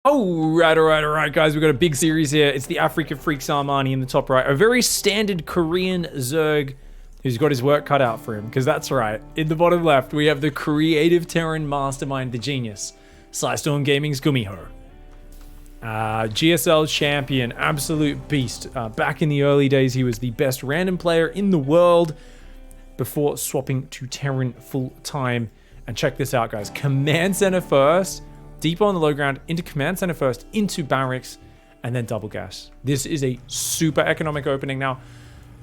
All right, guys. We've got a big series here. It's the Africa Freaks Armani in the top right. A very standard Korean Zerg who's got his work cut out for him. Because that's right. In the bottom left, we have the creative Terran mastermind, the genius. Storm Gaming's Gumiho. GSL champion, absolute beast. Back in the early days, he was the best random player in the world before swapping to Terran full time. And check this out, guys. Command center first. Deep on the low ground, into command center first, into barracks, and then double gas. This is a super economic opening. Now,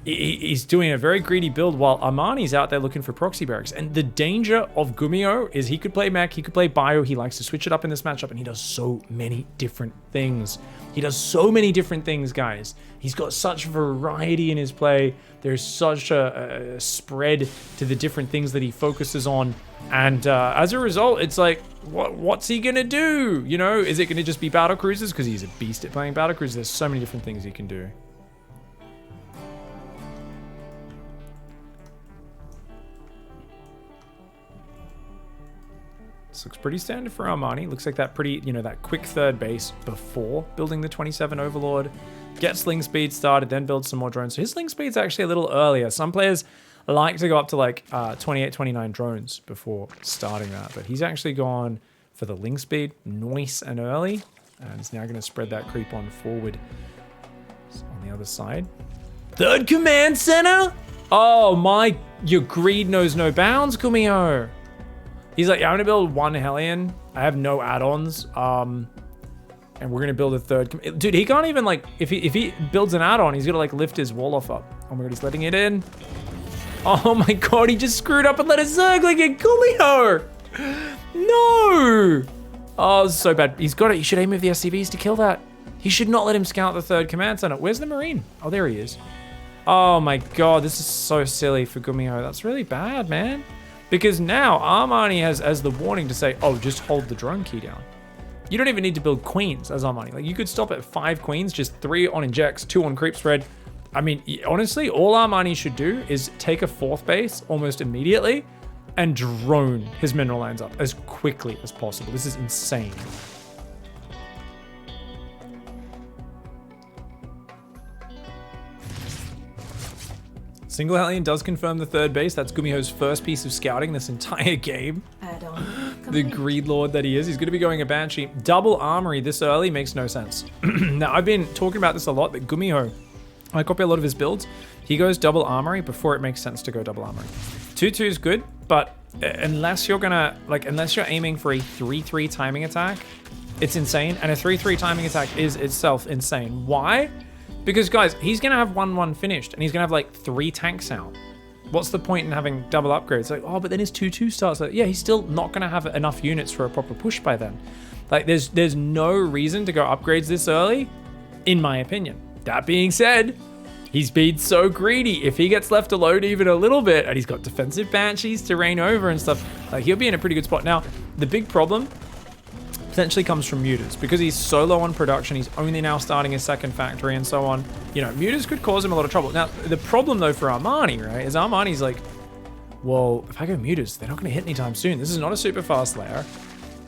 he's doing a very greedy build while Armani's out there looking for proxy barracks. And the danger of Gumiho is he could play mech, he could play bio, he likes to switch it up in this matchup, and he does so many different things. He does so many different things, guys. He's got such variety in his play. There's such a spread to the different things that he focuses on. And as a result, it's like, what's he gonna do? You know, is it gonna just be battle cruisers? Because he's a beast at playing battle cruisers. There's so many different things he can do. This looks pretty standard for Armani. Looks like that pretty, you know, that quick third base before building the 27 Overlord. Get sling speed started, then build some more drones. So his sling speed's actually a little earlier. Some players like to go up to like 28, 29 drones before starting that. But he's actually gone for the ling speed, nice and early. And he's now going to spread that creep on forward. So on the other side. Third command center? Oh my, your greed knows no bounds, Gumiho. He's like, yeah, I'm going to build one Hellion. I have no add-ons. And we're going to build a third. Dude, he can't even like, if he builds an add-on, he's going to like lift his Wolof up. Oh my god, he's letting it in. Oh my god, he just screwed up and let a Zerg like a Gumiho. No. Oh, this is so bad. He's got it. You should aim with the SCVs to kill that. He should not let him scout the third command center. Where's the Marine? Oh, there he is. Oh my god, this is so silly for Gumiho. That's really bad, man. Because now Armani has the warning to say, oh, just hold the drone key down. You don't even need to build queens as Armani. Like, you could stop at 5 queens, just 3 on injects, 2 on creep spread. I mean, honestly, all Armani should do is take a 4th base almost immediately and drone his mineral lands up as quickly as possible. This is insane. Single Hellion does confirm the 3rd base. That's Gumiho's first piece of scouting this entire game. The greed lord that he is. He's going to be going a Banshee. Double Armory this early makes no sense. Now, I've been talking about this a lot, but Gumiho, I copy a lot of his builds. He goes double Armory before it makes sense to go double Armory. 2-2 is good, but unless you're aiming for a 3-3 timing attack, it's insane. And a 3-3 timing attack is itself insane. Why? Because, guys, he's going to have 1-1 finished, and he's going to have, like, 3 tanks out. What's the point in having double upgrades? Like, oh, but then his 2-2 starts. Like, yeah, he's still not going to have enough units for a proper push by then. Like, there's no reason to go upgrades this early, in my opinion. That being said, he's been so greedy. If he gets left alone even a little bit, and he's got defensive Banshees to reign over and stuff, like, he'll be in a pretty good spot. Now, the big problem potentially comes from Mutas. Because he's so low on production, he's only now starting his 2nd factory and so on. You know, Mutas could cause him a lot of trouble. Now, the problem though for Armani, right, is Armani's like, well, if I go Mutas, they're not going to hit anytime soon. This is not a super fast layer.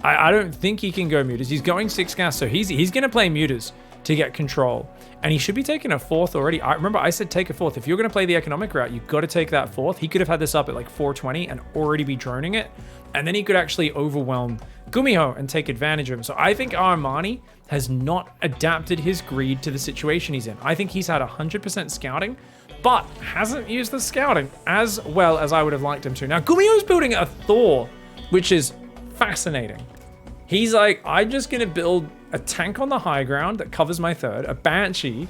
I don't think he can go Mutas. He's going 6 gas, so he's going to play Mutas to get control. And he should be taking a 4th already. I remember I said take a 4th. If you're going to play the economic route, you've got to take that 4th. He could have had this up at like 420 and already be droning it. And then he could actually overwhelm Gumiho and take advantage of him. So I think Armani has not adapted his greed to the situation he's in. I think he's had 100% scouting, but hasn't used the scouting as well as I would have liked him to. Now, Gumiho's building a Thor, which is fascinating. He's like, I'm just going to build a tank on the high ground that covers my 3rd, a Banshee,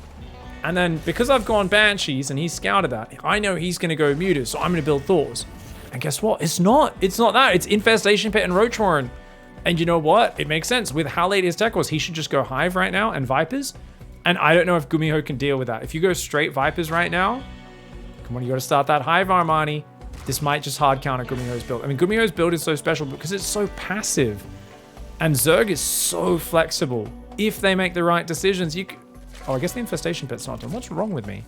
and then because I've gone Banshees and he's scouted that, I know he's going to go Mutas, so I'm going to build Thors. And guess what? It's not that. It's Infestation Pit and Roach Warren. And you know what? It makes sense. With how late his tech was, he should just go Hive right now and Vipers. And I don't know if Gumiho can deal with that. If you go straight Vipers right now, come on, you got to start that Hive, Armani. This might just hard counter Gumiho's build. I mean, Gumiho's build is so special because it's so passive. And Zerg is so flexible. If they make the right decisions, you can... Oh, I guess the Infestation Pit's not done. What's wrong with me?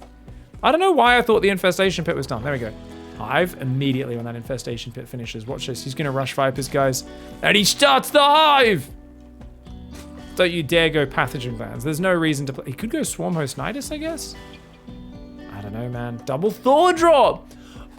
I don't know why I thought the Infestation Pit was done. There we go. Hive immediately when that Infestation Pit finishes. Watch this. He's going to rush Vipers, guys. And he starts the Hive! Don't you dare go Pathogen Glands. There's no reason to play. He could go Swarm Host Nidus, I guess? I don't know, man. Double Thor drop.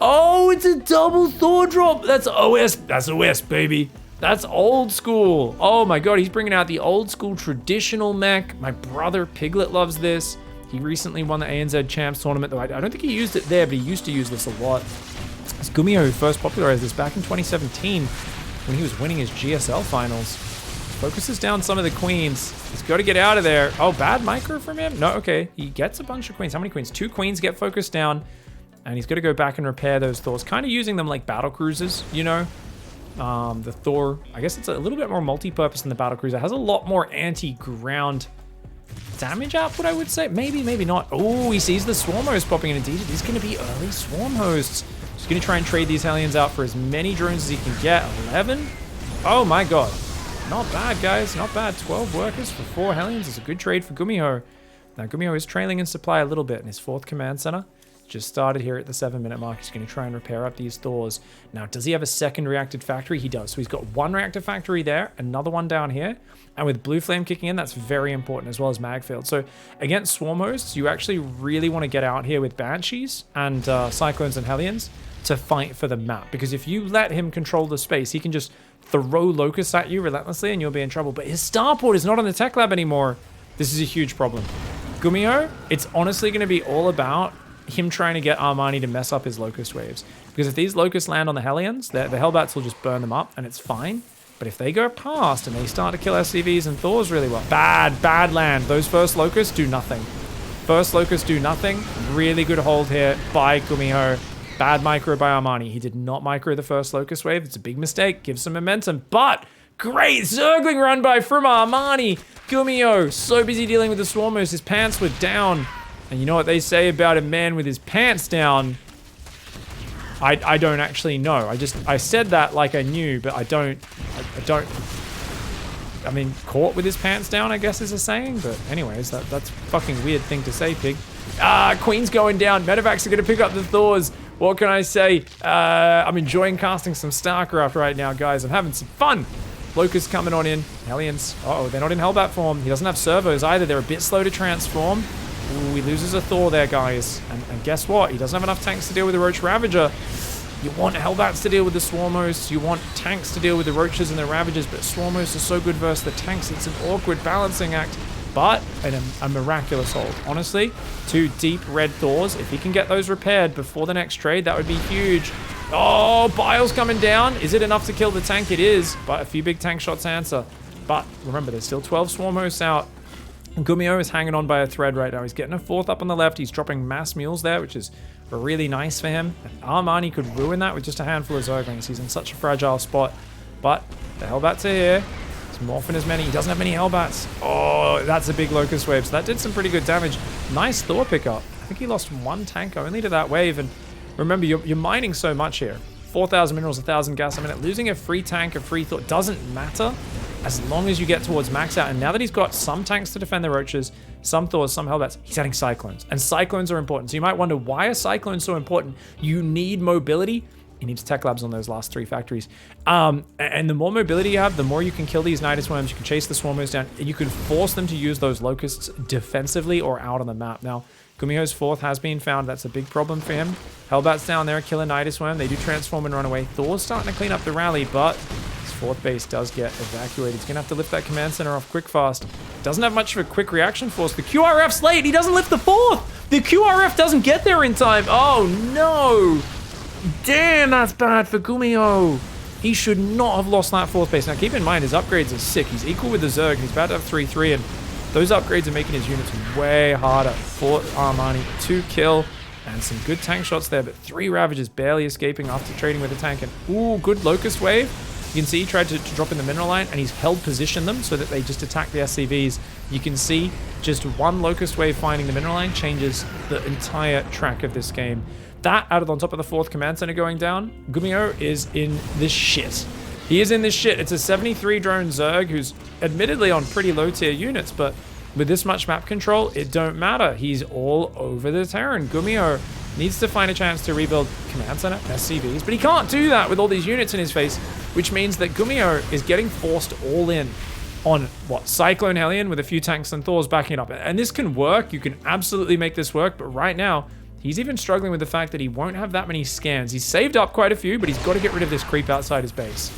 Oh, it's a double Thor drop. That's OS. That's OS, baby. That's old school. Oh my god, he's bringing out the old school traditional mech. My brother Piglet loves this. He recently won the ANZ Champs tournament, though I don't think he used it there, but he used to use this a lot. It's Gumiho who first popularized this back in 2017 when he was winning his GSL finals. Focuses down some of the queens. He's got to get out of there. Oh, bad micro from him? No, okay. He gets a bunch of queens. How many queens? 2 queens get focused down. And he's got to go back and repair those Thors. Kind of using them like battle cruisers, you know? The Thor, I guess it's a little bit more multi-purpose than the battle cruiser. It has a lot more anti-ground damage output, I would say. Maybe, maybe not. Oh, he sees the Swarm Host popping in. Indeed, these going to be early Swarm Hosts. He's going to try and trade these Hellions out for as many drones as he can get. 11? Oh my god. Not bad, guys. Not bad. 12 workers for 4 Hellions is a good trade for Gumiho. Now, Gumiho is trailing in supply a little bit in his 4th command center. Just started here at the 7-minute mark. He's going to try and repair up these Thors. Now, does he have a second reactive factory? He does. So he's got 1 reactive factory there, another one down here. And with Blue Flame kicking in, that's very important, as well as Magfield. So against Swarm Hosts, you actually really want to get out here with Banshees and Cyclones and Hellions to fight for the map. Because if you let him control the space, he can just throw Locusts at you relentlessly and you'll be in trouble. But his Starport is not on the Tech Lab anymore. This is a huge problem. Gumiho, it's honestly going to be all about him trying to get Armani to mess up his Locust waves. Because if these Locusts land on the Hellions, the Hellbats will just burn them up and it's fine. But if they go past and they start to kill SCVs and Thors really well, bad land. Those first Locusts do nothing. First Locusts do nothing. Really good hold here by Gumiho. Bad micro by Armani. He did not micro the first Locust wave. It's a big mistake. Gives some momentum. But great Zergling run by from Armani. Gumiho, so busy dealing with the Swarmers. His pants were down. And you know what they say about a man with his pants down? I don't actually know. I said that like I knew, but I don't. I mean, caught with his pants down, I guess is a saying. But anyways, that's a fucking weird thing to say, Pig. Queen's going down. Medevacs are going to pick up the Thors. What can I say? I'm enjoying casting some StarCraft right now, guys. I'm having some fun. Locust coming on in. Hellions. Uh-oh, they're not in Hellbat form. He doesn't have servos either. They're a bit slow to transform. Ooh, he loses a Thor there, guys. And guess what? He doesn't have enough tanks to deal with the Roach Ravager. You want Hellbats to deal with the Swarmos. You want tanks to deal with the Roaches and the Ravagers, but Swarmos are so good versus the tanks. It's an awkward balancing act. But a miraculous hold. Honestly, 2 deep red Thors. If he can get those repaired before the next trade, that would be huge. Oh, Bile's coming down. Is it enough to kill the tank? It is, but a few big tank shots answer. But remember, there's still 12 Swarm Hosts out. Gumiho is hanging on by a thread right now. He's getting a 4th up on the left. He's dropping mass mules there, which is really nice for him. Armani could ruin that with just a handful of Zerglings. He's in such a fragile spot. But the Hellbats are here. He's morphing as many. He doesn't have many Hellbats. Oh, that's a big Locust wave. So that did some pretty good damage. Nice Thor pickup. I think he lost 1 tank only to that wave. And remember, you're mining so much here. 4,000 minerals, 1,000 gas a minute. Losing a free tank, a free Thor doesn't matter as long as you get towards max out. And now that he's got some tanks to defend the Roaches, some Thors, some Hellbats, he's adding Cyclones. And Cyclones are important. So you might wonder, why are Cyclones so important? You need mobility. He needs tech labs on those last 3 factories. And the more mobility you have, the more you can kill these Nidus Worms. You can chase the Swarmers down. And you can force them to use those Locusts defensively or out on the map. Now, Gumiho's 4th has been found. That's a big problem for him. Hellbats down there, kill a Nidus Worm. They do transform and run away. Thor's starting to clean up the rally, but his 4th base does get evacuated. He's going to have to lift that command center off quick fast. Doesn't have much of a quick reaction force. The QRF's late. He doesn't lift the 4th. The QRF doesn't get there in time. Oh, no. Damn, that's bad for Gumiho. He should not have lost that 4th base. Now, keep in mind, his upgrades are sick. He's equal with the Zerg. He's about to have 3-3, and those upgrades are making his units way harder for Armani to kill. And some good tank shots there, but 3 Ravagers barely escaping after trading with a tank. And ooh, good Locust wave. You can see he tried to drop in the mineral line, and he's held position them so that they just attack the SCVs. You can see just 1 Locust wave finding the mineral line changes the entire track of this game. That added on top of the 4th command center going down, Gumiho is in this shit. He is in this shit. It's a 73 drone Zerg who's admittedly on pretty low tier units, but with this much map control, it don't matter. He's all over the Terran. Gumiho needs to find a chance to rebuild command center, SCVs, but he can't do that with all these units in his face, which means that Gumiho is getting forced all in. on, what, Cyclone Hellion with a few tanks and Thors backing it up. And this can work. You can absolutely make this work. But right now, he's even struggling with the fact that he won't have that many scans. He's saved up quite a few, but he's got to get rid of this creep outside his base.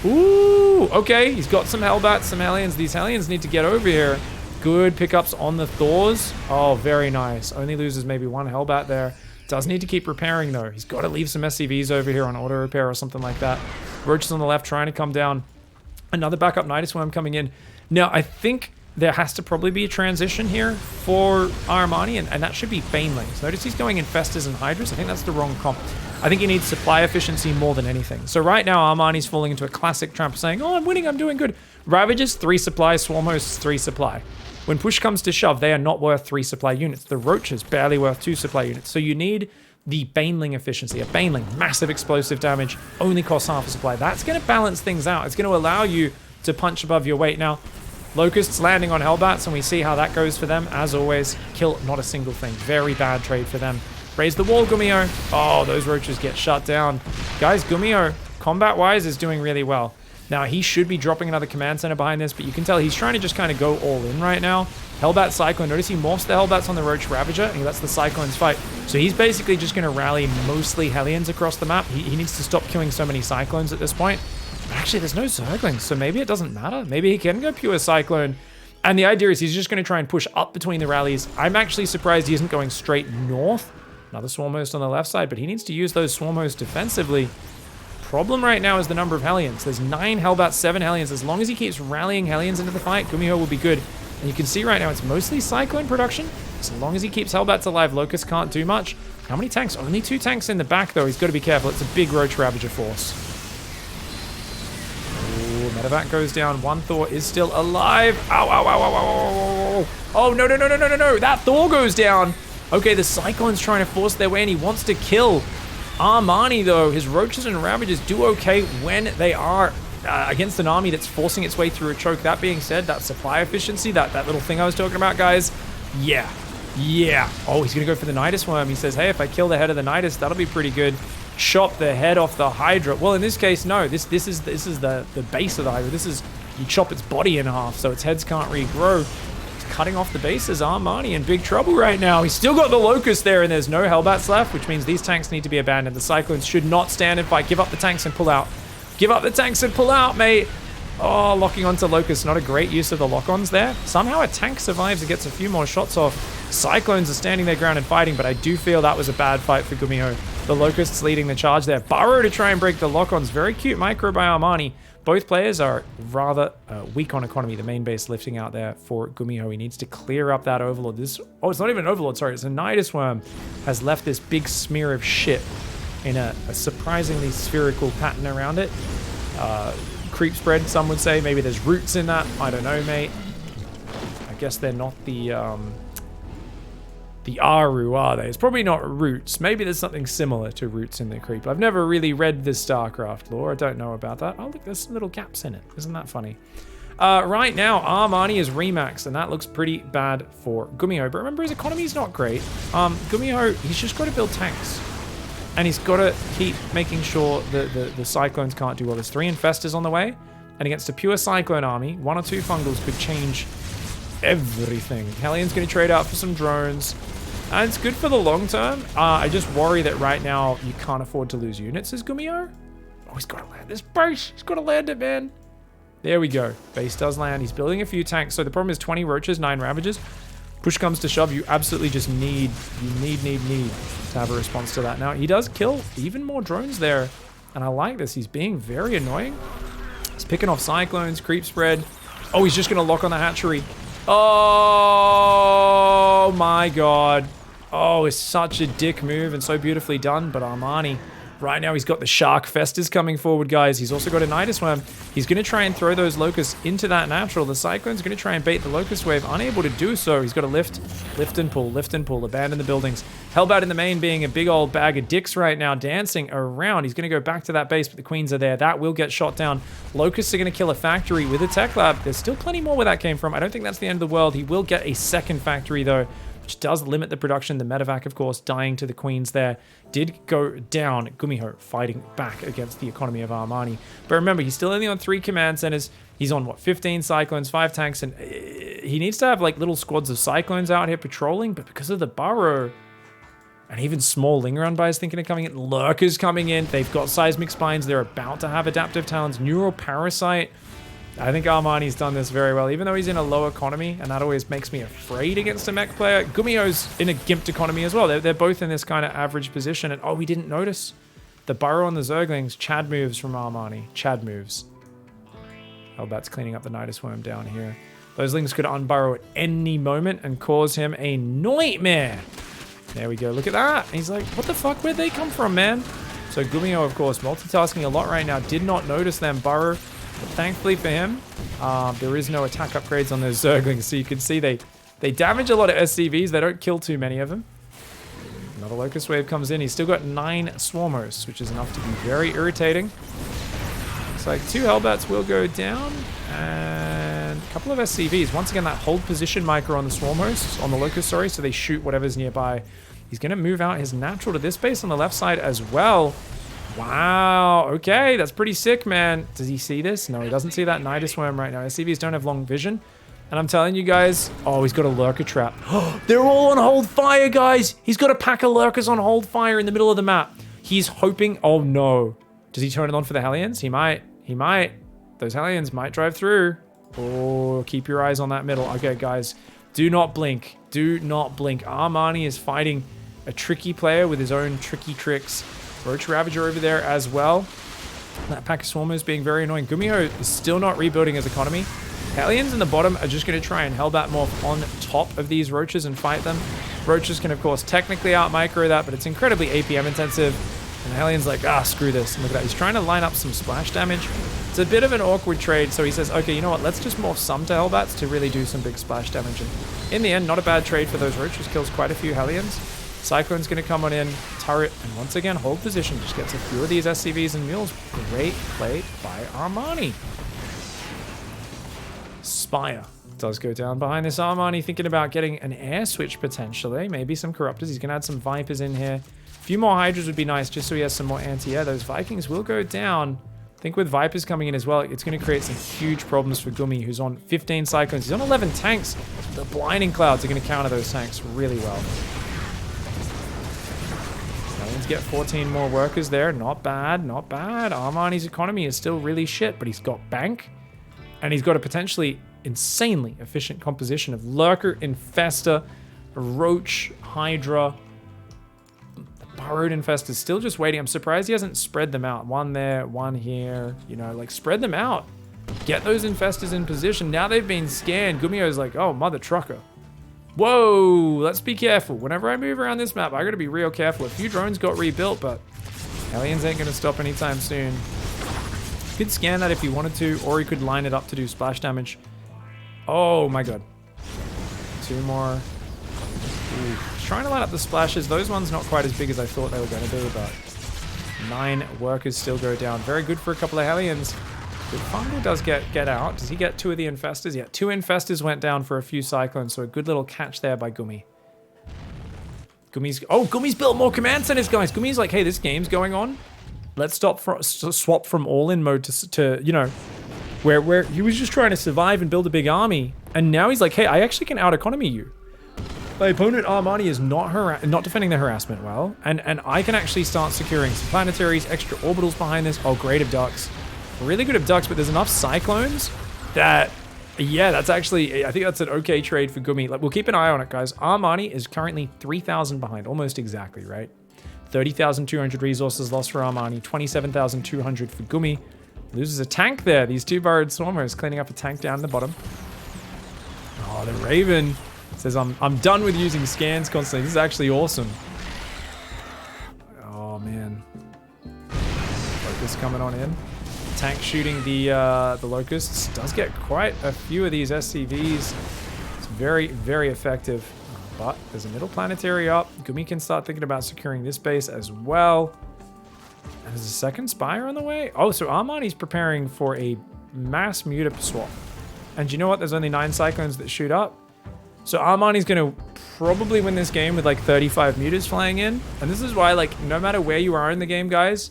Ooh, okay. He's got some Hellbats, some Hellions. These Hellions need to get over here. Good pickups on the Thors. Oh, very nice. Only loses maybe one Hellbat there. Does need to keep repairing, though. He's got to leave some SCVs over here on auto repair or something like that. Roaches on the left trying to come down. Another backup Nidus Worm coming in. Now, I think there has to probably be a transition here for Armani, and that should be Banelings. Notice he's going Infestors and Hydras. I think that's the wrong comp. I think he needs supply efficiency more than anything. So right now, Armani's falling into a classic trap saying, oh, I'm winning, I'm doing good. Ravagers, 3 supply. Swarm Hosts, 3 supply. When push comes to shove, they are not worth 3 supply units. The Roaches, barely worth 2 supply units. So you need the Baneling efficiency. A Baneling, massive explosive damage, only costs half a supply. That's going to balance things out. It's going to allow you to punch above your weight. Now, Locusts landing on Hellbats, and we see how that goes for them. As always, kill not a single thing. Very bad trade for them. Raise the wall, Gumiho. Oh, those Roaches get shut down. Guys, Gumiho, combat-wise, is doing really well. Now, he should be dropping another command center behind this, but you can tell he's trying to just kind of go all in right now. Hellbat Cyclone. Notice he morphs the Hellbats on the Roach Ravager, and he lets the Cyclones fight. So he's basically just going to rally mostly Hellions across the map. He needs to stop killing so many Cyclones at this point. But actually, there's no Zerglings, so maybe it doesn't matter. Maybe he can go pure Cyclone. And the idea is he's just going to try and push up between the rallies. I'm actually surprised he isn't going straight north. Another Swarm Host on the left side, but he needs to use those Swarm Hosts defensively. Problem right now is the number of Hellions. There's 9 Hellbats, 7 Hellions. As long as he keeps rallying Hellions into the fight, Gumiho will be good. And you can see right now it's mostly Cyclone production. As long as he keeps Hellbats alive, Locust can't do much. How many tanks? Only 2 tanks in the back, though. He's got to be careful. It's a big Roach Ravager force. Ooh, Medevac goes down. One Thor is still alive. Ow, ow, ow, ow, ow, ow. Oh, no, no, no, no, no, no, no. That Thor goes down. Okay, the Cyclone's trying to force their way, and he wants to kill Armani, though. His Roaches and Ravagers do okay when they are against an army that's forcing its way through a choke. That being said, that supply efficiency, that little thing I was talking about, guys, yeah. Oh, he's going to go for the Nidus Worm. He says, hey, if I kill the head of the Nidus, that'll be pretty good. Chop the head off the Hydra. Well, in this case, no. This is the base of the Hydra. This is, you chop its body in half, so its heads can't regrow. Cutting off the bases. Armani in big trouble right now. He's still got the Locust there, and there's no Hellbats left, which means these tanks need to be abandoned. The Cyclones should not stand and fight. Give up the tanks and pull out. Give up the tanks and pull out, mate. Oh, locking onto Locust. Not a great use of the lock-ons there. Somehow a tank survives and gets a few more shots off. Cyclones are standing their ground and fighting, but I do feel that was a bad fight for Gumiho. The Locusts leading the charge there. Burrow to try and break the lock-ons. Very cute micro by Armani. Both players are rather weak on economy. The main base lifting out there for Gumiho. He needs to clear up that Overlord. It's not even an Overlord, sorry. It's a Nidus Worm. Has left this big smear of shit in a surprisingly spherical pattern around it. Creep spread, some would say. Maybe there's roots in that. I don't know, mate. I guess they're not the Aru, are they? It's probably not roots. Maybe there's something similar to roots in the creep. I've never really read the StarCraft lore. I don't know about that. Oh, look, there's some little gaps in it. Isn't that funny? Right now, Armani is remaxed, and that looks pretty bad for Gumiho. But remember, his economy is not great. Gumiho, he's just got to build tanks. And he's got to keep making sure that the Cyclones can't do well. There's 3 Infestors on the way, and against a pure Cyclone army, 1 or 2 Fungals could change everything. Hellion's going to trade out for some drones. And it's good for the long term. I just worry that right now you can't afford to lose units as Gumiho. Oh, he's got to land this base. He's got to land it, man. There we go. Base does land. He's building a few tanks. So the problem is 20 Roaches, 9 Ravagers. Push comes to shove. You absolutely just need to have a response to that. Now, he does kill even more drones there. And I like this. He's being very annoying. He's picking off Cyclones, creep spread. Oh, he's just going to lock on the hatchery. Oh, my God. Oh, it's such a dick move and so beautifully done. But Armani, right now he's got the Shark Festers coming forward, guys. He's also got a Nidus Worm. He's going to try and throw those Locusts into that natural. The Cyclone's going to try and bait the Locust Wave. Unable to do so. He's got to lift and pull, abandon the buildings. Hellbat in the main being a big old bag of dicks right now, dancing around. He's going to go back to that base, but the Queens are there. That will get shot down. Locusts are going to kill a factory with a tech lab. There's still plenty more where that came from. I don't think that's the end of the world. He will get a second factory, though, which which does limit the production. The medevac, of course, dying to the queens there did go down. Gumiho fighting back against the economy of Armani. But remember, he's still only on 3 command centers. He's on, what, 15 cyclones, 5 tanks, and he needs to have, like, little squads of cyclones out here patrolling, but because of the burrow, and even small linger unbuys thinking of coming in, lurkers coming in, they've got seismic spines, they're about to have adaptive talons, neural parasite. I think Armani's done this very well, even though he's in a low economy, and that always makes me afraid against a mech player. Gumiho's in a gimped economy as well. They're both in this kind of average position, and oh, we didn't notice the burrow on the Zerglings. Chad moves from Armani. Chad moves. Hellbat's cleaning up the Nidus Worm down here. Those lings could unburrow at any moment and cause him a nightmare. There we go. Look at that. He's like, what the fuck? Where'd they come from, man? So Gumiho, of course, multitasking a lot right now. Did not notice them burrow. But thankfully for him, there is no attack upgrades on those Zerglings. So you can see they damage a lot of SCVs. They don't kill too many of them. Another Locust Wave comes in. He's still got 9 Swarmers, which is enough to be very irritating. Looks like 2 Hellbats will go down. And a couple of SCVs. Once again, that hold position micro on the Swarmers, on the Locust, sorry, so they shoot whatever's nearby. He's going to move out his natural to this base on the left side as well. Wow, okay, that's pretty sick, man. Does he see this? No, he doesn't see that Nidus Worm right now. SCVs don't have long vision. And I'm telling you guys, oh, he's got a lurker trap. They're all on hold fire, guys. He's got a pack of lurkers on hold fire in the middle of the map. He's hoping, oh no. Does he turn it on for the Hellions? He might. Those Hellions might drive through. Oh, keep your eyes on that middle. Okay, guys, do not blink. Do not blink. Armani is fighting a tricky player with his own tricky tricks. Roach Ravager over there as well. That pack of Swarmers being very annoying. Gumiho is still not rebuilding his economy. Hellions in the bottom are just going to try and Hellbat morph on top of these Roaches and fight them. Roaches can, of course, technically out-micro that, but it's incredibly APM intensive. And the Hellion's like, screw this. And look at that. He's trying to line up some splash damage. It's a bit of an awkward trade, so he says, okay, you know what? Let's just morph some to Hellbats to really do some big splash damage. And in the end, not a bad trade for those Roaches. Kills quite a few Hellions. Cyclone's going to come on in, turret, and once again, hold position. Just gets a few of these SCVs and mules. Great play by Armani. Spire does go down behind this Armani, thinking about getting an air switch potentially. Maybe some Corruptors. He's going to add some Vipers in here. A few more Hydras would be nice, just so he has some more anti-air. Those Vikings will go down. I think with Vipers coming in as well, it's going to create some huge problems for Gumi, who's on 15 Cyclones. He's on 11 tanks. The Blinding Clouds are going to counter those tanks really well. Let's get 14 more workers there. Not bad, not bad. Armani's economy is still really shit, but he's got Bank, and he's got a potentially insanely efficient composition of Lurker, Infester, Roach, Hydra. The Burrowed Infester's still just waiting. I'm surprised he hasn't spread them out. One there, one here. You know, like, spread them out. Get those Infestors in position. Now they've been scanned. Gumiho's like, oh, mother trucker. Whoa, let's be careful. Whenever I move around this map, I gotta be real careful. A few drones got rebuilt, but Hellions ain't gonna stop anytime soon. You could scan that if you wanted to, or you could line it up to do splash damage. Oh my god. 2 more. Ooh. Trying to line up the splashes. Those ones not quite as big as I thought they were gonna be, but 9 workers still go down. Very good for a couple of Hellions. The Fungal does get out. Does he get 2 of the Infestors? Yeah, 2 Infestors went down for a few Cyclones, so a good little catch there by Gumi. Gumi's built more command centers, guys. Gumi's like, hey, this game's going on. Let's swap from all-in mode to you know, where he was just trying to survive and build a big army, and now he's like, hey, I actually can out-economy you. My opponent Armani is not defending the harassment well, and I can actually start securing some planetaries, extra orbitals behind this. Oh, great abducts. Really good abducts, but there's enough Cyclones that, yeah, that's actually, I think that's an okay trade for Gumi. Like, we'll keep an eye on it, guys. Armani is currently 3,000 behind, almost exactly, right? 30,200 resources lost for Armani, 27,200 for Gumi. Loses a tank there. These 2 Burrowed Swarmers cleaning up a tank down the bottom. Oh, the Raven says, I'm done with using scans constantly. This is actually awesome. Oh, man. Focus coming on in. Tank shooting the Locusts. Does get quite a few of these SCVs. It's very, very effective. But there's a middle planetary up. Gumi can start thinking about securing this base as well. And there's a second Spire on the way. Oh, so Armani's preparing for a mass Mutip swap. And you know what? There's only 9 Cyclones that shoot up. So Armani's going to probably win this game with like 35 mutas flying in. And this is why, like, no matter where you are in the game, guys,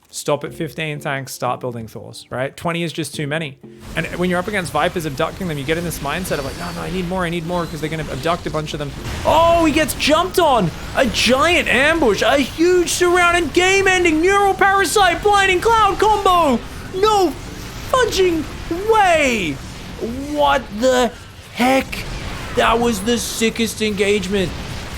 stop at 15 tanks, start building Thors, right? 20 is just too many. And when you're up against Vipers abducting them, you get in this mindset of like, no, I need more, because they're going to abduct a bunch of them. Oh, he gets jumped on! A giant ambush, a huge surround, and game-ending neural parasite blinding cloud combo! No fudging way! What the heck? That was the sickest engagement.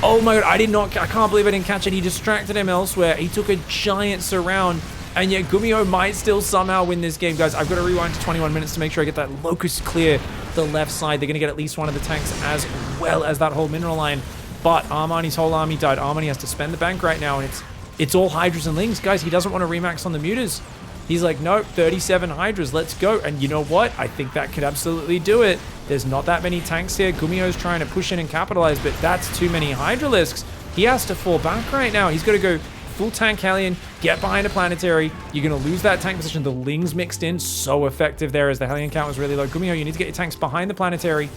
Oh my god, I can't believe I didn't catch it. He distracted him elsewhere. He took a giant surround. And yet Gumiho might still somehow win this game, guys. I've got to rewind to 21 minutes to make sure I get that locust clear the left side. They're going to get at least one of the tanks as well as that whole mineral line. But Armani's whole army died. Armani has to spend the bank right now, and it's all Hydras and Lings. Guys, he doesn't want to remax on the mutas. He's like, nope, 37 Hydras, let's go. And you know what? I think that could absolutely do it. There's not that many tanks here. Gumiho's trying to push in and capitalize, but that's too many Hydralisks. He has to fall back right now. He's got to go full tank Hellion, get behind a planetary. You're going to lose that tank position. The Lings mixed in, so effective there as the Hellion count was really low. Gumiho, you need to get your tanks behind the planetary.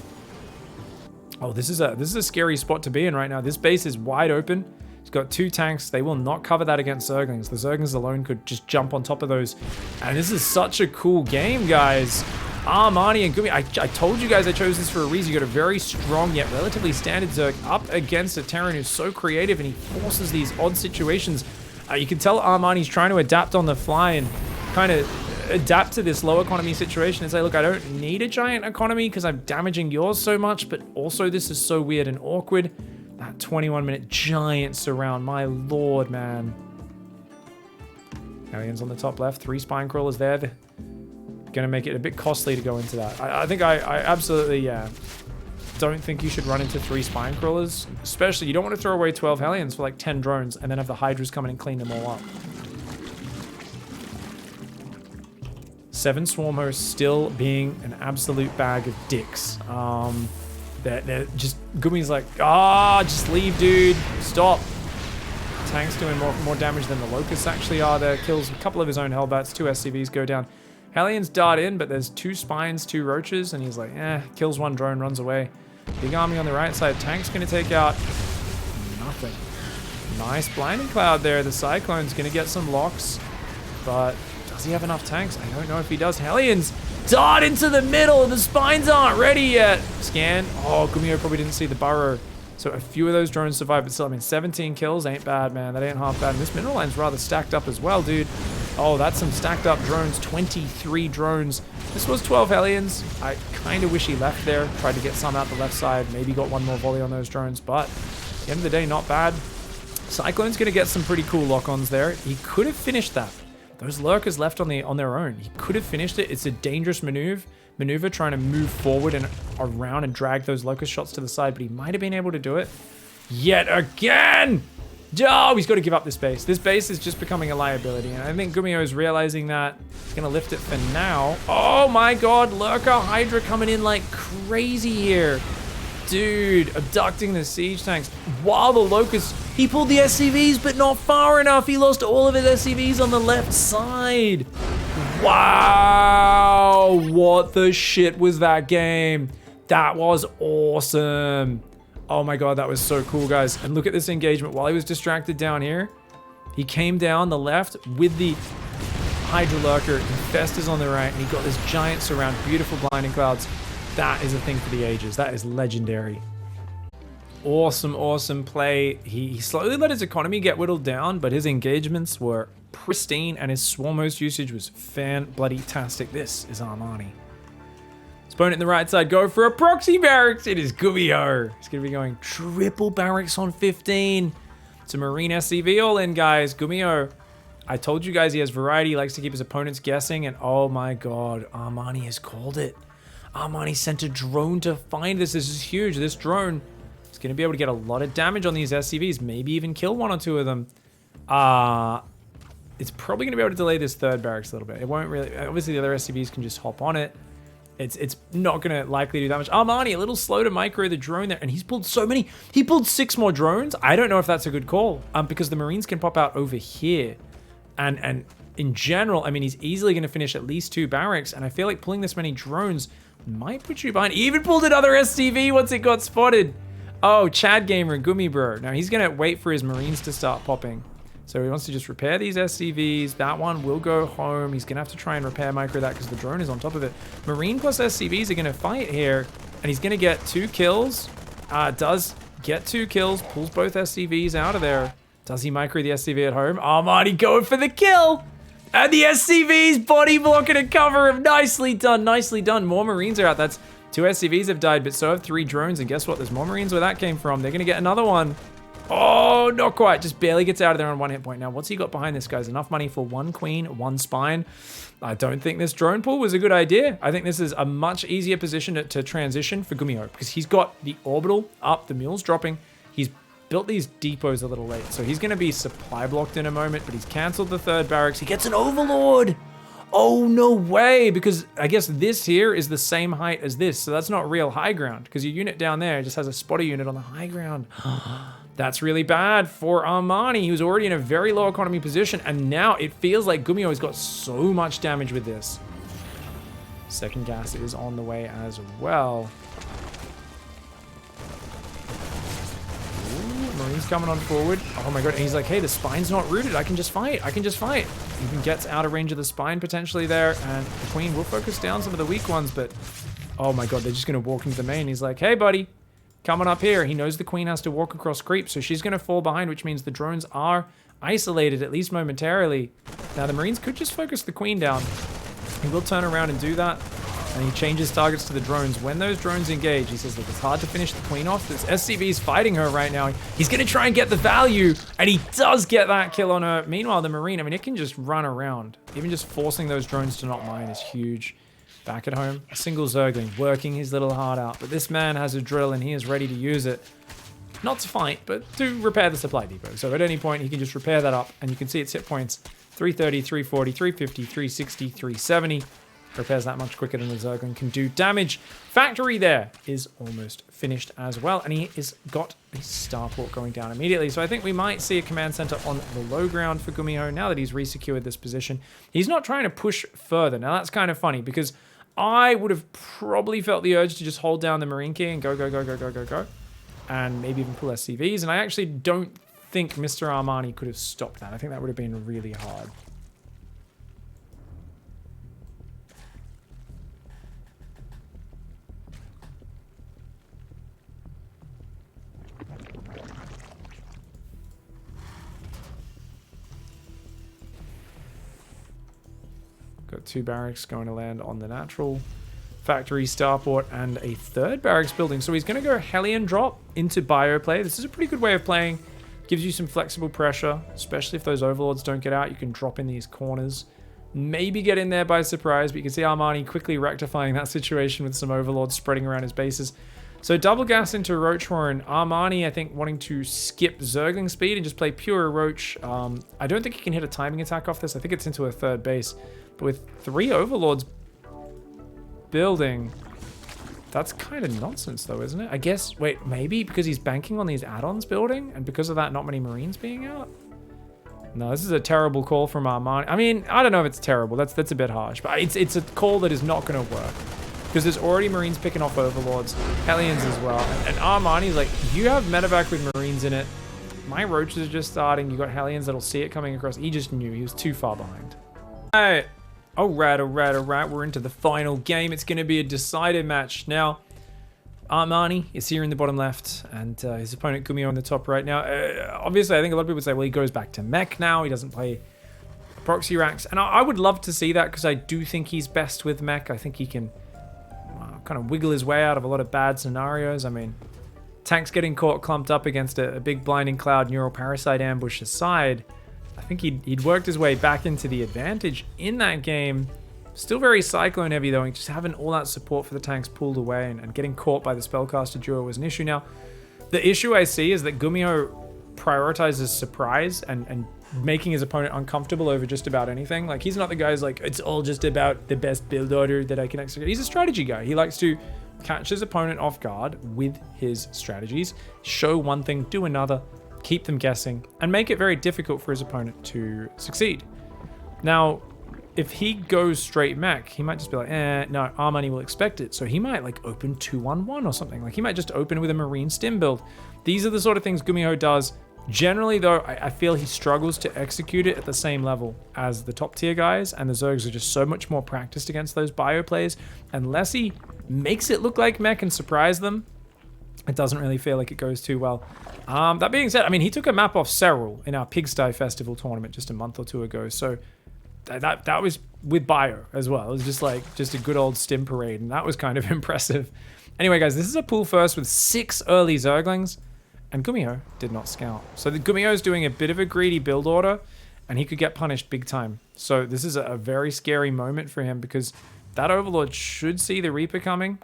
Oh, this is a scary spot to be in right now. This base is wide open. He's got 2 tanks. They will not cover that against Zerglings. The Zerglings alone could just jump on top of those. And this is such a cool game, guys. Armani and Gumi. I told you guys I chose this for a reason. You got a very strong yet relatively standard Zerg up against a Terran who's so creative, and he forces these odd situations. You can tell Armani's trying to adapt on the fly and kind of adapt to this low economy situation and say, look, I don't need a giant economy because I'm damaging yours so much, but also this is so weird and awkward. That 21-minute giant surround, my lord, man. Aliens on the top left, 3 spine crawlers there. They're gonna make it a bit costly to go into that. I think I absolutely, yeah, don't think you should run into 3 spine crawlers. Especially, you don't want to throw away 12 Hellions for like 10 drones and then have the Hydras come in and clean them all up. 7 Swarm hosts still being an absolute bag of dicks. They're just, Gumi's like, just leave, dude. Stop. Tank's doing more damage than the Locusts actually are there. Kills a couple of his own Hellbats. 2 SCVs go down. Hellions dart in, but there's 2 spines, 2 roaches, and he's like, kills 1 drone, runs away. Big army on the right side. Tank's going to take out nothing. Nice blinding cloud there. The Cyclone's going to get some locks, but does he have enough tanks? I don't know if he does. Hellions dart into the middle. The spines aren't ready yet. Scan. Oh, Gumiho probably didn't see the burrow. So a few of those drones survived, but still, I mean, 17 kills ain't bad, man. That ain't half bad. And this mineral line's rather stacked up as well, dude. Oh, that's some stacked up drones. 23 drones. This was 12 Hellions. I kind of wish he left there. Tried to get some out the left side. Maybe got 1 more volley on those drones. But at the end of the day, not bad. Cyclone's going to get some pretty cool lock-ons there. He could have finished that. Those lurkers left on their own. He could have finished it. It's a dangerous maneuver trying to move forward and around and drag those locust shots to the side, but he might have been able to do it. Yet again! Oh, he's got to give up this base. This base is just becoming a liability, and I think Gumiho is realizing that. He's going to lift it for now. Oh my god, Lurker Hydra coming in like crazy here. Dude, abducting the siege tanks. While the Locusts, he pulled the SCVs, but not far enough. He lost all of his SCVs on the left side. Wow, what the shit was that game? That was awesome. Oh my god, that was so cool, guys. And look at this engagement. While he was distracted down here, he came down the left with the Hydra Lurker. Infestors on the right, and he got this giant surround. Beautiful blinding clouds. That is a thing for the ages. That is legendary. Awesome, awesome play. He slowly let his economy get whittled down, but his engagements were pristine, and his swarm host usage was fan-bloody-tastic. This is Armani. His opponent in the right side go for a proxy barracks. It is Gumiho. He's going to be going triple barracks on 15. It's a Marine SCV all in, guys. Gumiho, I told you guys he has variety. He likes to keep his opponents guessing, and oh my god, Armani has called it. Armani sent a drone to find this. This is huge. This drone is going to be able to get a lot of damage on these SCVs. Maybe even kill 1 or 2 of them. It's probably going to be able to delay this 3rd barracks a little bit. It won't really... Obviously, the other SCVs can just hop on it. It's not going to likely do that much. Armani, a little slow to micro the drone there. And he's pulled so many. He pulled 6 more drones. I don't know if that's a good call. Because the Marines can pop out over here. And in general, I mean, he's easily going to finish at least 2 barracks. And I feel like pulling this many drones might put you behind. He even pulled another SCV once it got spotted. Oh, Chad Gamer and Gummy Bro. Now he's going to wait for his Marines to start popping. So he wants to just repair these SCVs. That one will go home. He's going to have to try and repair micro that because the drone is on top of it. Marine plus SCVs are going to fight here. And he's going to get 2 kills. Does get 2 kills. Pulls both SCVs out of there. Does he micro the SCV at home? Armani going for the kill. And the SCVs body blocking and cover him. Nicely done. Nicely done. More Marines are out. That's 2 SCVs have died, but so have 3 drones. And guess what? There's more Marines where that came from. They're going to get another one. Oh, not quite. Just barely gets out of there on 1 hit point. Now, what's he got behind this, guys? Enough money for 1 queen, 1 spine. I don't think this drone pool was a good idea. I think this is a much easier position to transition for Gumiho because he's got the orbital up, the mule's dropping. He's built these depots a little late, so he's going to be supply blocked in a moment, but he's canceled the 3rd barracks. He gets an overlord. Oh, no way, because I guess this here is the same height as this, so that's not real high ground because your unit down there just has a spotter unit on the high ground. That's really bad for Armani, who's already in a very low economy position, and now it feels like Gumiho has got so much damage with this. 2nd gas is on the way as well. Ooh, Marine's coming on forward. Oh my god, and he's like, hey, the spine's not rooted. I can just fight. I can just fight. Even gets out of range of the spine potentially there, and the queen will focus down some of the weak ones, but oh my god, they're just going to walk into the main. He's like, hey, buddy. Coming up here, he knows the queen has to walk across creep, so she's going to fall behind, which means the drones are isolated, at least momentarily. Now, the Marines could just focus the queen down. He will turn around and do that, and he changes targets to the drones. When those drones engage, he says, look, it's hard to finish the queen off. This SCV's fighting her right now. He's going to try and get the value, and he does get that kill on her. Meanwhile, the Marine, I mean, it can just run around. Even just forcing those drones to not mine is huge. Back at home, a single Zergling working his little heart out. But this man has a drill and he is ready to use it. Not to fight, but to repair the supply depot. So at any point, he can just repair that up. And you can see its hit points, 330, 340, 350, 360, 370. Repairs that much quicker than the Zergling can do damage. Factory there is almost finished as well. And he has got a starport going down immediately. So I think we might see a command center on the low ground for Gumiho now that he's resecured this position. He's not trying to push further. Now that's kind of funny because I would have probably felt the urge to just hold down the Marine key and go, go, go, go, go, go, go. And maybe even pull SCVs. And I actually don't think Mr. Armani could have stopped that. I think that would have been really hard. Got 2 barracks going to land on the natural factory, starport, and a 3rd barracks building. So he's going to go Hellion drop into bioplay. This is a pretty good way of playing. Gives you some flexible pressure, especially if those overlords don't get out. You can drop in these corners. Maybe get in there by surprise, but you can see Armani quickly rectifying that situation with some overlords spreading around his bases. So double gas into Roachhorn. Armani, I think, wanting to skip Zergling speed and just play pure Roach. I don't think he can hit a timing attack off this. I think it's into a 3rd base. But with 3 overlords building, that's kind of nonsense though, isn't it? I guess, wait, maybe because he's banking on these add-ons building and because of that not many Marines being out? No, this is a terrible call from Armani. I mean, I don't know if it's terrible. That's a bit harsh, but it's a call that is not going to work because there's already Marines picking off overlords, Hellions as well. And Armani's like, you have medevac with Marines in it. My Roaches are just starting. You got Hellions that'll see it coming across. He just knew he was too far behind. All right. All right. We're into the final game. It's going to be a decided match. Now, Armani is here in the bottom left, and his opponent Gumiho in the top right. Now, obviously, I think a lot of people say, well, he goes back to mech now. He doesn't play proxy racks. And I would love to see that because I do think he's best with mech. I think he can kind of wiggle his way out of a lot of bad scenarios. I mean, tanks getting caught clumped up against a big blinding cloud neural parasite ambush aside, I think he'd worked his way back into the advantage in that game. Still very Cyclone heavy though, and just having all that support for the tanks pulled away and getting caught by the Spellcaster duo was an issue. Now, the issue I see is that Gumiho prioritizes surprise and making his opponent uncomfortable over just about anything. Like, he's not the guy who's like, it's all just about the best build order that I can execute. He's a strategy guy. He likes to catch his opponent off guard with his strategies, show one thing, do another, keep them guessing, and make it very difficult for his opponent to succeed. Now, if he goes straight mech, he might just be like, no, Armani will expect it. So he might like open 2-1-1 or something. Like he might just open with a Marine stim build. These are the sort of things Gumiho does. Generally though, I feel he struggles to execute it at the same level as the top tier guys, and the Zergs are just so much more practiced against those bio plays. Unless he makes it look like mech and surprise them, it doesn't really feel like it goes too well. That being said, I mean, he took a map off Serral in our Pigsty Festival tournament just a month or two ago, so that was with bio as well. It was just a good old stim parade, and that was kind of impressive. Anyway, guys, this is a pool first with 6 early Zerglings, and Gumiho did not scout. So the Gumiho is doing a bit of a greedy build order, and he could get punished big time. So this is a very scary moment for him, because that Overlord should see the Reaper coming,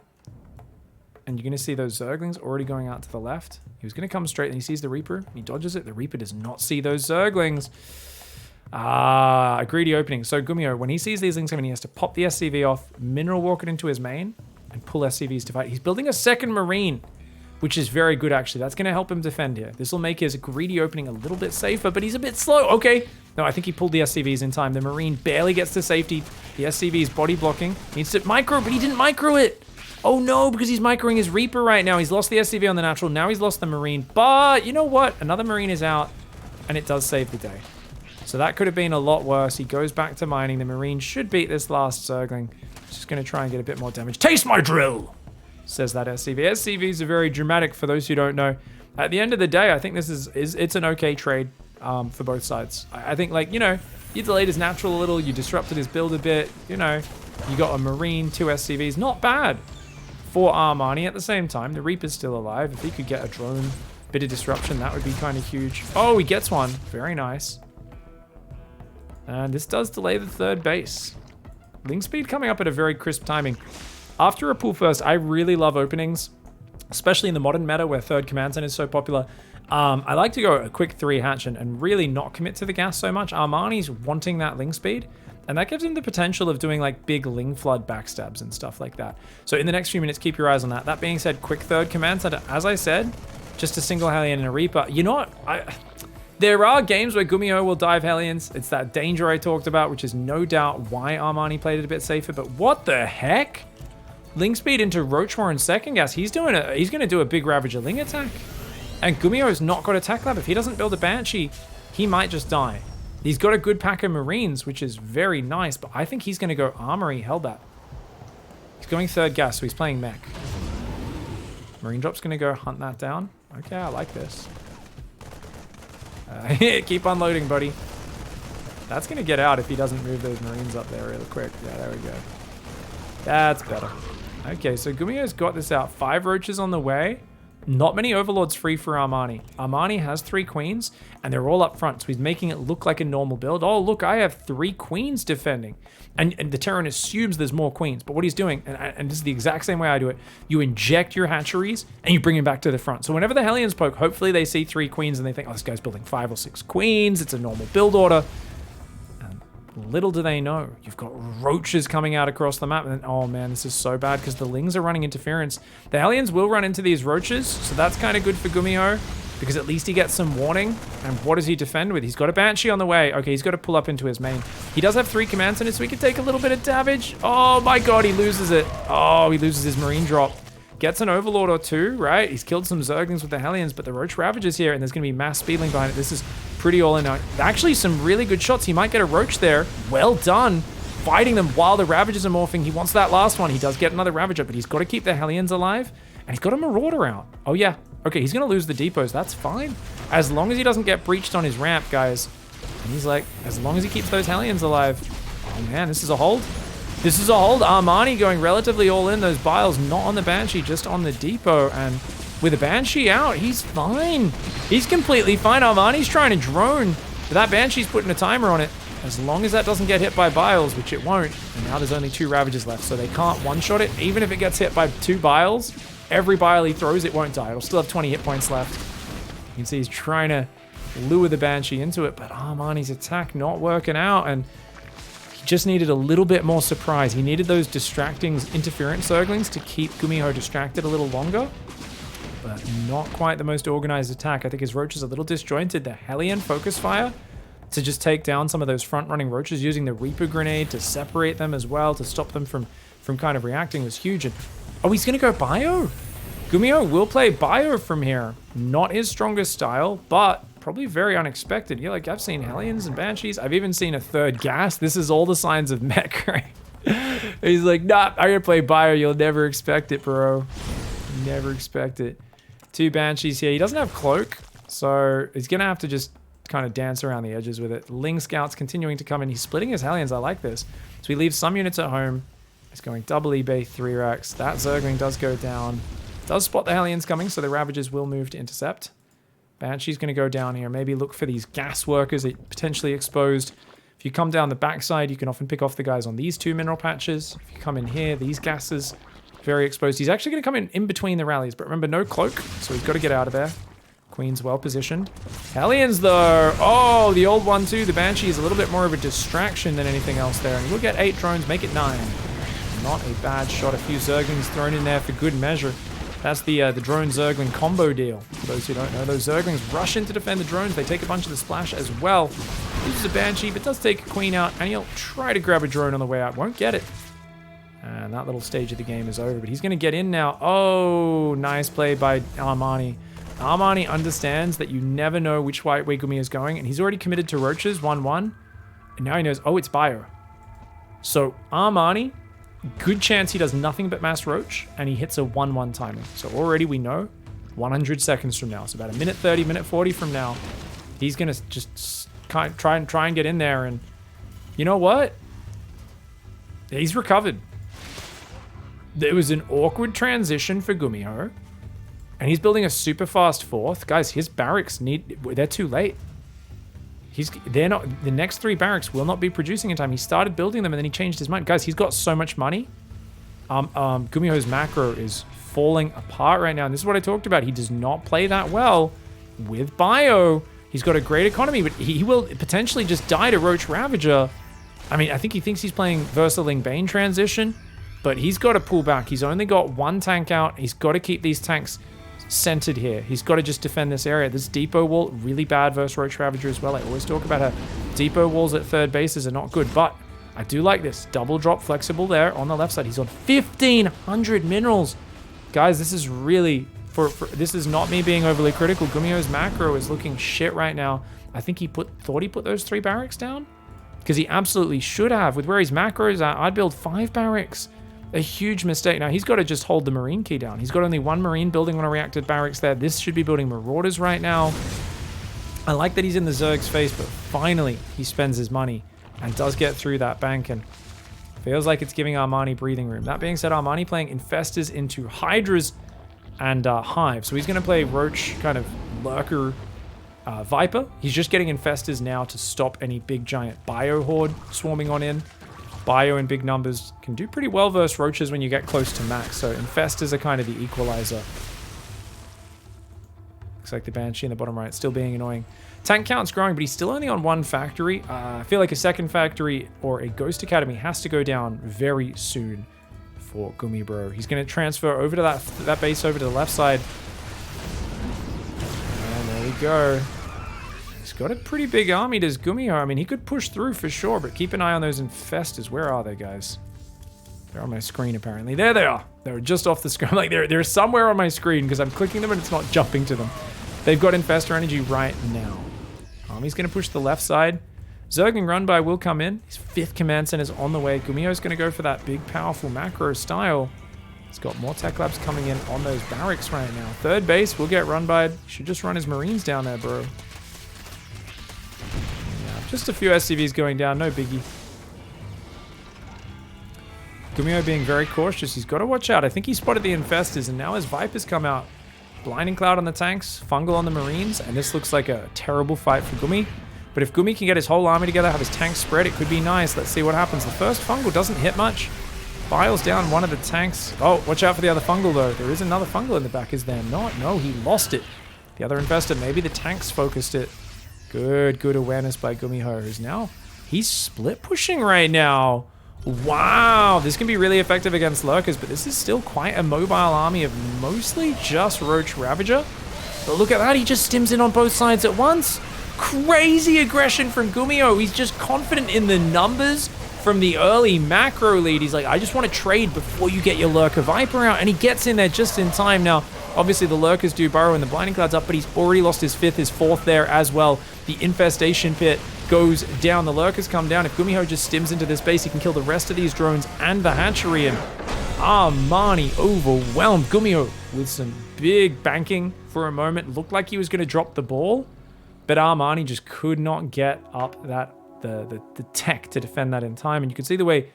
and you're going to see those Zerglings already going out to the left. He was going to come straight, and he sees the Reaper, and he dodges it. The Reaper does not see those Zerglings. A greedy opening. So Gumiho, when he sees these things coming, he has to pop the SCV off, mineral walk it into his main, and pull SCVs to fight. He's building a second Marine, which is very good, actually. That's going to help him defend here. This will make his greedy opening a little bit safer, but he's a bit slow. Okay. No, I think he pulled the SCVs in time. The Marine barely gets to safety. The SCV is body blocking. He needs to micro, but he didn't micro it. Oh no, because he's microing his Reaper right now. He's lost the SCV on the natural. Now he's lost the Marine. But you know what? Another Marine is out, and it does save the day. So that could have been a lot worse. He goes back to mining. The Marine should beat this last Zergling. Just going to try and get a bit more damage. Taste my drill, says that SCV. SCVs are very dramatic for those who don't know. At the end of the day, I think this it's an okay trade for both sides. I think, like, you know, you delayed his natural a little. You disrupted his build a bit. You know, you got a Marine, 2 SCVs. Not bad for Armani. At the same time, the Reaper's still alive. If he could get a drone, bit of disruption, that would be kind of huge. Oh, he gets one. Very nice. And this does delay the third base. Link speed coming up at a very crisp timing. After a pool first, I really love openings, especially in the modern meta where third command center is so popular. I like to go a quick 3 hatch and really not commit to the gas so much. Armani's wanting that Ling speed, and that gives him the potential of doing like big Ling flood backstabs and stuff like that. So in the next few minutes, keep your eyes on that. That being said, quick third command center, as I said, just a single Hellion and a Reaper. You know what? There are games where Gumiho will dive Hellions. It's that danger I talked about, which is no doubt why Armani played it a bit safer. But what the heck? Ling speed into Roachmore and second gas. He's going to do a big Ravager Ling attack. And Gumiho's not got attack lab. If he doesn't build a Banshee, he might just die. He's got a good pack of Marines, which is very nice, but I think he's going to go Armory Hellbat. He's going third gas, so he's playing mech. Marine Drop's going to go hunt that down. Okay, I like this. Keep unloading, buddy. That's going to get out if he doesn't move those Marines up there really quick. Yeah, there we go. That's better. Okay, so Gumiho's got this out. 5 roaches on the way. Not many Overlords free for Armani. Armani has 3 queens, and they're all up front, so he's making it look like a normal build. Oh, look, I have 3 queens defending. And the Terran assumes there's more queens, but what he's doing, and this is the exact same way I do it, you inject your hatcheries, and you bring them back to the front. So whenever the Hellions poke, hopefully they see 3 queens, and they think, oh, this guy's building 5 or 6 queens, it's a normal build order. Little do they know, you've got roaches coming out across the map, and then, oh man, this is so bad because the Lings are running interference. The Hellions will run into these roaches, so that's kind of good for Gumiho because at least he gets some warning. And what does he defend with? He's got a Banshee on the way. Okay, he's got to pull up into his main. He does have 3 commands in it, so he can take a little bit of damage. Oh my god, he loses it. Oh, he loses his Marine drop. Gets an Overlord or 2, right? He's killed some Zerglings with the Hellions, but the Roach Ravager's here, and there's going to be mass Speedling behind it. This is pretty all in. Actually, some really good shots. He might get a Roach there. Well done. Fighting them while the Ravagers are morphing. He wants that last one. He does get another Ravager, but he's got to keep the Hellions alive, and he's got a Marauder out. Oh, yeah. Okay, he's going to lose the depots. That's fine. As long as he doesn't get breached on his ramp, guys. And he's like, as long as he keeps those Hellions alive. Oh, man, this is a hold. This is a hold. Armani going relatively all in. Those Biles not on the Banshee, just on the depot. And with a Banshee out, he's fine. He's completely fine. Armani's trying to drone. But that Banshee's putting a timer on it. As long as that doesn't get hit by Biles, which it won't. And now there's only 2 Ravagers left, so they can't one-shot it. Even if it gets hit by 2 Biles, every Bile he throws, it won't die. It'll still have 20 hit points left. You can see he's trying to lure the Banshee into it, but Armani's attack not working out. And just needed a little bit more surprise. He needed those distracting interference Zerglings to keep Gumiho distracted a little longer, but not quite the most organized attack. I think his Roach is a little disjointed. The Hellion focus fire to just take down some of those front-running roaches, using the Reaper Grenade to separate them as well, to stop them from kind of reacting was huge. And, oh, he's going to go Bio? Gumiho will play Bio from here. Not his strongest style, but probably very unexpected. Yeah, like I've seen Hellions and Banshees. I've even seen a third gas. This is all the signs of mech, right? He's like, nah, I'm going to play Bio. You'll never expect it, bro. Never expect it. 2 Banshees here. He doesn't have Cloak, so he's going to have to just kind of dance around the edges with it. Ling Scouts continuing to come in. He's splitting his Hellions. I like this. So he leaves some units at home. He's going double eBay 3 racks. That Zergling does go down. Does spot the Hellions coming, so the Ravagers will move to intercept. Banshee's going to go down here. Maybe look for these gas workers that potentially exposed. If you come down the backside, you can often pick off the guys on these 2 mineral patches. If you come in here, these gases, very exposed. He's actually going to come in between the rallies, but remember, no cloak, so he's got to get out of there. Queen's well positioned. Hellions, though. Oh, the old one, too. The Banshee is a little bit more of a distraction than anything else there. And we'll get 8 drones, make it 9. Not a bad shot. A few Zerglings thrown in there for good measure. That's the drone Zergling combo deal. For those who don't know, those Zerglings rush in to defend the drones. They take a bunch of the splash as well. Loses a Banshee, but does take a Queen out, and he'll try to grab a drone on the way out. Won't get it. And that little stage of the game is over, but he's going to get in now. Oh, nice play by Armani. Armani understands that you never know which way Gumiho is going, and he's already committed to Roaches, 1-1. And now he knows, oh, it's Bio. So Armani, good chance he does nothing but mass Roach, and he hits a 1-1 timing. So already we know 100 seconds from now. So about a minute 30, minute 40 from now, he's going to just try and get in there. And you know what? He's recovered. There was an awkward transition for Gumiho, and he's building a super fast 4th. Guys, his barracks they're too late. The next 3 barracks will not be producing in time. He started building them and then he changed his mind. Guys, he's got so much money. Gumiho's macro is falling apart right now. And this is what I talked about. He does not play that well with Bio. He's got a great economy, but he will potentially just die to Roach Ravager. I mean, I think he thinks he's playing Versaling Bane transition, but he's got to pull back. He's only got 1 tank out. He's got to keep these tanks centered here. He's got to just defend this area. This depot wall, really bad versus Roach Ravager as well. I always talk about how depot walls at third bases are not good, but I do like this. Double drop flexible there on the left side. He's on 1,500 minerals. Guys, this is really, this is not me being overly critical. Gumiho's macro is looking shit right now. I think he thought he put those 3 barracks down, because he absolutely should have. With where his macro is at, I'd build 5 barracks. A huge mistake. Now, he's got to just hold the Marine key down. He's got only 1 Marine building on a reacted barracks there. This should be building Marauders right now. I like that he's in the Zerg's face, but finally he spends his money and does get through that bank, and feels like it's giving Armani breathing room. That being said, Armani playing Infestors into Hydras and Hive. So he's going to play Roach, kind of Lurker, Viper. He's just getting Infestors now to stop any big giant Bio horde swarming on in. Bio in big numbers can do pretty well versus Roaches when you get close to max, so Infestors are kind of the equalizer. Looks like the Banshee in the bottom right still being annoying. Tank count's growing, but he's still only on 1 factory. I feel like a second factory or a Ghost Academy has to go down very soon for Gumi Bro. He's going to transfer over to that base over to the left side. And there we go. He's got a pretty big army, does Gumiho. I mean, he could push through for sure, but keep an eye on those Infestors. Where are they, guys? They're on my screen, apparently. There they are. They're just off the screen. Like, they're somewhere on my screen because I'm clicking them and it's not jumping to them. They've got Infestor energy right now. He's going to push the left side. Zergling run by will come in. His 5th command center is on the way. Gumiho's going to go for that big, powerful macro style. He's got more tech labs coming in on those barracks right now. Third base will get run by. He should just run his Marines down there, bro. Just a few SCVs going down, no biggie. Gumiho being very cautious. He's got to watch out. I think he spotted the Infestors, and now his Vipers come out. Blinding Cloud on the tanks, Fungal on the Marines, and this looks like a terrible fight for Gumi. But if Gumi can get his whole army together, have his tanks spread, it could be nice. Let's see what happens. The first Fungal doesn't hit much. Files down one of the tanks. Oh, watch out for the other Fungal, though. There is another Fungal in the back, is there not? No, he lost it. The other Infestor, maybe the tanks focused it. Good awareness by Gumiho. He's split pushing right now. Wow, this can be really effective against Lurkers, but this is still quite a mobile army of mostly just Roach Ravager. But look at that, he just stims in on both sides at once. Crazy aggression from Gumiho. He's just confident in the numbers from the early macro lead. He's like, I just want to trade before you get your Lurker Viper out. And he gets in there just in time. Now, obviously the Lurkers do burrow and the Blinding Cloud's up, but he's already lost his 5th, his 4th there as well. The Infestation Pit goes down. The Lurkers come down. If Gumiho just stims into this base, he can kill the rest of these drones and the hatchery. And Armani overwhelmed Gumiho with some big banking for a moment. Looked like he was going to drop the ball, but Armani just could not get up the tech to defend that in time. And you can see the way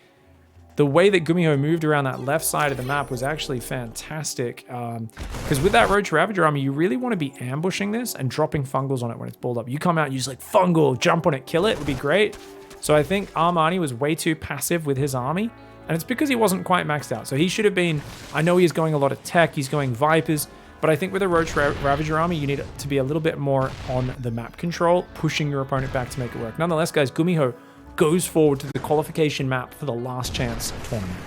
that Gumiho moved around that left side of the map was actually fantastic. Because with that Roach Ravager army, you really want to be ambushing this and dropping fungals on it when it's balled up. You come out and you just like fungal, jump on it, kill it, would be great. So I think Armani was way too passive with his army. And it's because he wasn't quite maxed out. So he should have been, I know he's going a lot of tech, he's going Vipers, but I think with a Roach Ravager army, you need to be a little bit more on the map control, pushing your opponent back to make it work. Nonetheless, guys, Gumiho goes forward to the qualification map for the last chance tournament.